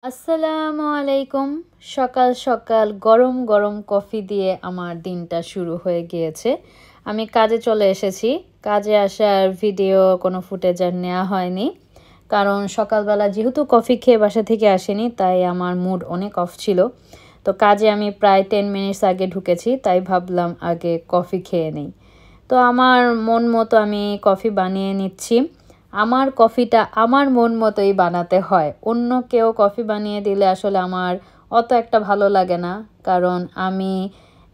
আসসালামু আলাইকুম। সকাল সকাল গরম গরম কফি দিয়ে আমার দিনটা শুরু হয়ে গিয়েছে। আমি কাজে চলে এসেছি। কাজে আসার ভিডিও কোনো ফুটেজ আর নেওয়া হয়নি, কারণ সকালবেলা যেহেতু কফি খেয়ে বাসা থেকে আসেনি, তাই আমার মুড অনেক অফ ছিল। তো কাজে আমি প্রায় 10 মিনিটস আগে ঢুকেছি, তাই ভাবলাম আগে কফি খেয়ে নিই। তো আমার মন মতো আমি কফি বানিয়ে নিচ্ছি। আমার কফিটা আমার মন মতোই বানাতে হয়। অন্য কেউ কফি বানিয়ে দিলে আসলে আমার অত একটা ভালো লাগে না, কারণ আমি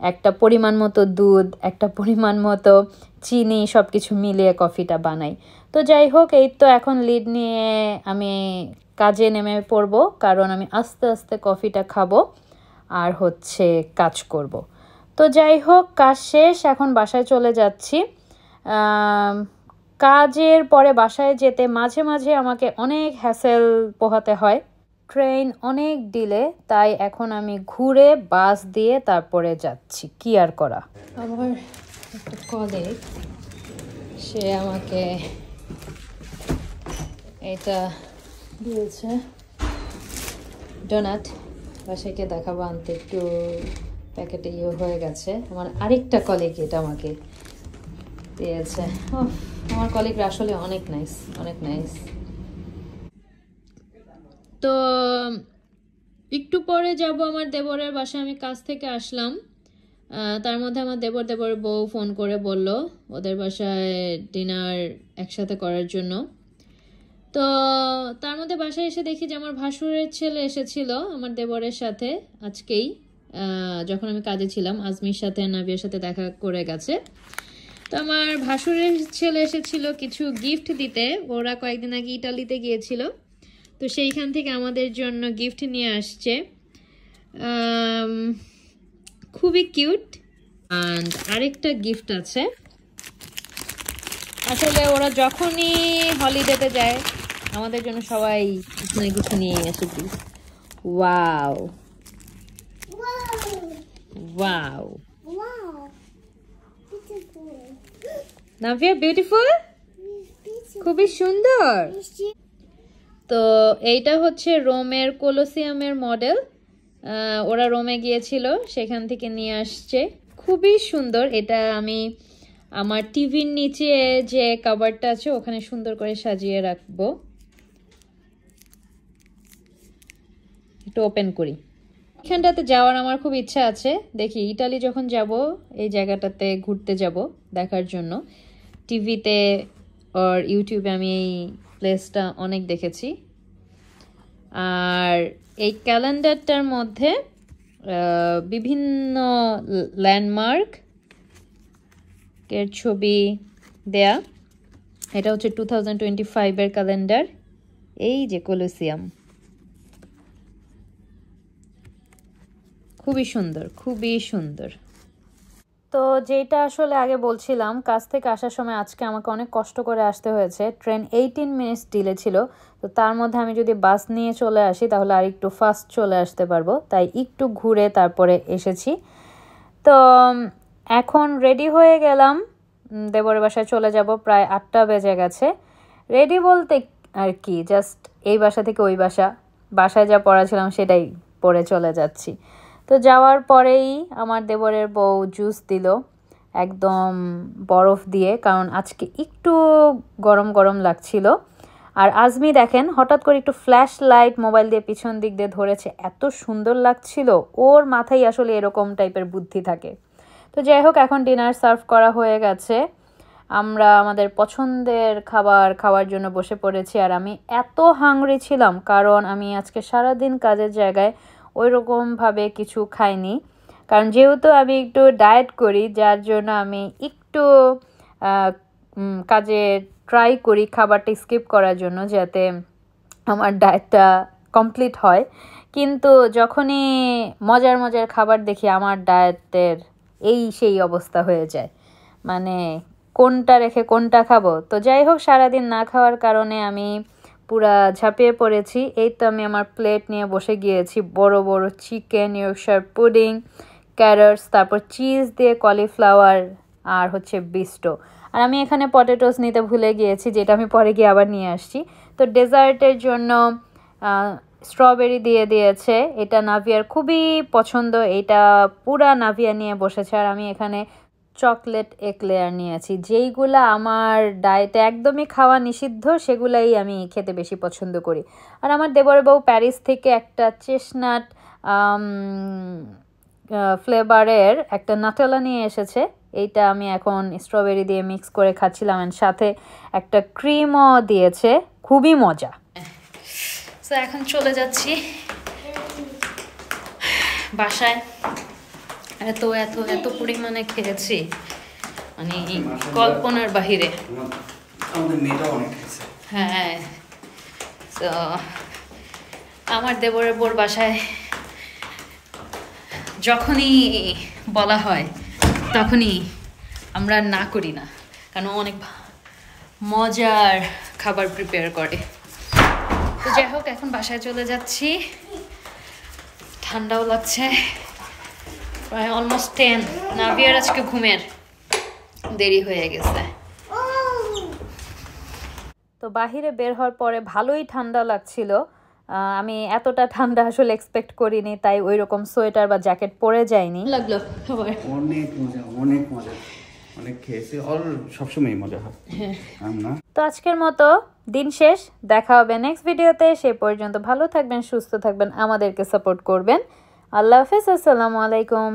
একটা পরিমাণ মতো দুধ, একটা পরিমাণ মতো চিনি সব কিছু মিলিয়ে কফিটা বানাই। তো যাই হোক, এই তো এখন লিড নিয়ে আমি কাজে নেমে পড়ব, কারণ আমি আস্তে আস্তে কফিটা খাবো আর কাজ করব। তো যাই হোক, কাজ শেষ, এখন বাসায় চলে যাচ্ছি। কাজের পরে বাসায় যেতে মাঝে মাঝে আমাকে অনেক হ্যাসেল পোহাতে হয়। ট্রেন অনেক ডিলে, তাই এখন আমি ঘুরে বাস দিয়ে তারপরে যাচ্ছি। কি আর করা। আমার একটা কলিগ, সে আমাকে এটা দিয়েছে, ডোনাট। বাসাকে দেখাবো, আনতে একটু প্যাকেটে হয়ে গেছে। আমার আরেকটা কলিগ এটা আমাকে দিয়েছে। আমার কলিগরা আসলে অনেক নাইস, অনেক নাইস। তো একটু পরে যাব আমার দেবরের বাসায়। আমি কাজ থেকে আসলাম, তার মধ্যে আমার দেবর বউ ফোন করে বলল ওদের বাসায় ডিনার একসাথে করার জন্য। তো তার মধ্যে বাসায় এসে দেখি যে আমার ভাসুরের ছেলে এসেছিল আমার দেবরের সাথে আজকেই, যখন আমি কাজে ছিলাম। আজমির সাথে, নাবিয়ার সাথে দেখা করে গেছে। তো আমার ভাসুরের ছেলে এসেছিল কিছু গিফট দিতে। ওরা কয়েকদিন আগে ইটালিতে গিয়েছিল, তো সেইখান থেকে আমাদের জন্য গিফট নিয়ে আসছে। খুবই কিউট। অ্যান্ড আরেকটা গিফট আছে। আসলে ওরা যখনই হলিডেতে যায় আমাদের জন্য সবাই কিছু না কিছু নিয়ে আসে। ওয়াও ওয়াও, নাভিয়া বিউটিফুল, খুবই সুন্দর। তো এইটা হচ্ছে রোমের কোলোসিয়ামের মডেল। ওরা রোমে গিয়েছিল, সেখান থেকে নিয়ে আসছে। খুবই সুন্দর। এটা আমি আমার টিভির নিচে যে কাভারটা আছে ওখানে সুন্দর করে সাজিয়ে রাখবো। একটু ওপেন করি। এখানটাতে যাওয়ার আমার খুব ইচ্ছা আছে। দেখি ইটালি যখন যাব এই জায়গাটাতে ঘুরতে যাব দেখার জন্য। টিভিতে আর ইউটিউবে আমি এই প্লেসটা অনেক দেখেছি। আর এই ক্যালেন্ডারটার মধ্যে বিভিন্ন ল্যান্ডমার্ক এর ছবি দেয়া। এটা হচ্ছে 2025-এর ক্যালেন্ডার। এই যে কোলোসিয়াম, খুবই সুন্দর, খুবই সুন্দর। তো যেটা আসলে আগে বলছিলাম, কাজ থেকে আসার সময় আজকে আমাকে অনেক কষ্ট করে আসতে হয়েছে। ট্রেন 18 মিনিটস ডিলে ছিল। তো তার মধ্যে আমি যদি বাস নিয়ে চলে আসি তাহলে আর একটু ফাস্ট চলে আসতে পারবো, তাই একটু ঘুরে তারপরে এসেছি। তো এখন রেডি হয়ে গেলাম, দেবরের বাসায় চলে যাব। প্রায় 8টা বেজে গেছে। রেডি বলতে আর কি, জাস্ট এই বাসা থেকে ওই বাসায় যা পড়া ছিলাম সেটাই পরে চলে যাচ্ছি। তো যাওয়ার পরেই আমার দেবরের বউ জুস দিল, একদম বরফ দিয়ে, কারণ আজকে একটু গরম গরম লাগছিল। আর আজমি দেখেন হঠাৎ করে একটু ফ্ল্যাশ লাইট মোবাইল দিয়ে পিছন দিক দিয়ে ধরেছে, এত সুন্দর লাগছিল। ওর মাথায় আসলে এরকম টাইপের বুদ্ধি থাকে। তো যাই হোক, এখন ডিনার সার্ভ করা হয়ে গেছে। আমরা আমাদের পছন্দের খাবার খাওয়ার জন্য বসে পড়েছি। আর আমি এত হাংরি ছিলাম, কারণ আমি আজকে সারাদিন কাজের জায়গায় ওই রকমভাবে কিছু খাইনি। কারণ যেহেতু আমি একটু ডায়েট করি, যার জন্য আমি একটু কাজে ট্রাই করি খাবারটা স্কিপ করার জন্য, যাতে আমার ডায়েটটা কমপ্লিট হয়। কিন্তু যখনই মজার মজার খাবার দেখি আমার ডায়েটের সেই অবস্থা হয়ে যায়, মানে কোনটা রেখে কোনটা খাবো। তো যাই হোক, সারাদিন না খাওয়ার কারণে আমি পুরা ঝাঁপিয়ে পড়েছি। এই তো আমি আমার প্লেট নিয়ে বসে গিয়েছি। বড় বড় চিকেন, ইয়র্কশায়ার পুডিং, ক্যারটস, তারপর চিজ দিয়ে কলিফ্লাওয়ার, আর বিস্টো। আর আমি এখানে পটেটোস নিতে ভুলে গিয়েছি, যেটা আমি পরে গিয়ে আবার নিয়ে আসছি। তো ডেজার্টের জন্য স্ট্রবেরি দিয়ে দিয়েছে। এটা নাভিয়ার খুবই পছন্দ, এটা পুরা নাভিয়া নিয়ে বসেছে। আর আমি এখানে চকলেট একলেয়ার নিয়েছি, যেইগুলা আমার ডায়েটে একদমই খাওয়া নিষিদ্ধ, সেগুলাই আমি খেতে বেশি পছন্দ করি। আর আমার দেবর বউ প্যারিস থেকে একটা চেস্টনাট ফ্লেভারের একটা নাটেলা নিয়ে এসেছে। এইটা আমি এখন স্ট্রবেরি দিয়ে মিক্স করে খাচ্ছিলাম, এর সাথে একটা ক্রিমও দিয়েছে, খুবই মজা। তো এখন চলে যাচ্ছি বাসায়। এত এত এত পরিমাণে খেয়েছি, মানে কল্পনার বাহিরে। হ্যাঁ, তো আমার দেবরের বোর বাসায় যখনই বলা হয় তখনই আমরা না করি না, কারণ অনেক মজার খাবার প্রিপেয়ার করে। তো যাই হোক, এখন বাসায় চলে যাচ্ছি, ঠান্ডাও লাগছে, প্রায় অলমোস্ট 10। নাভিয়ার আজকে ঘুমের দেরি হয়ে গেছে। তো বাহিরে বের হওয়ার পরে ভালোই ঠান্ডা লাগছিল। আমি এতটা ঠান্ডা আসলে এক্সপেক্ট করিনি, তাই ওই রকম সোয়েটার বা জ্যাকেট পরে যাইনি। লাগলো খাবার অনেক মজা, অনেক মজা, অনেক খেয়েছি, আর সবসময় মজা হয়। তো আজকের মতো দিন শেষ, দেখা হবে নেক্সট ভিডিওতে। সে পর্যন্ত ভালো থাকবেন, সুস্থ থাকবেন, আমাদেরকে সাপোর্ট করবেন। আল্লাহ হাফেজ, আসসালামু আলাইকুম।